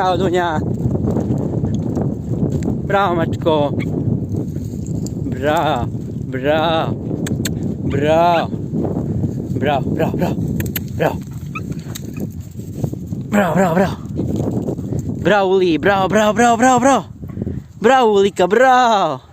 Bravo, Dunja. Bravo, mačko. Bravo, bravo. Bravo. Bravo, bravo, bravo. Bravo. Bravo, bravo, bravo. Bravo, Uli, bravo, bravo, bravo, bravo, bravo. Bravo, Ulika, bravo.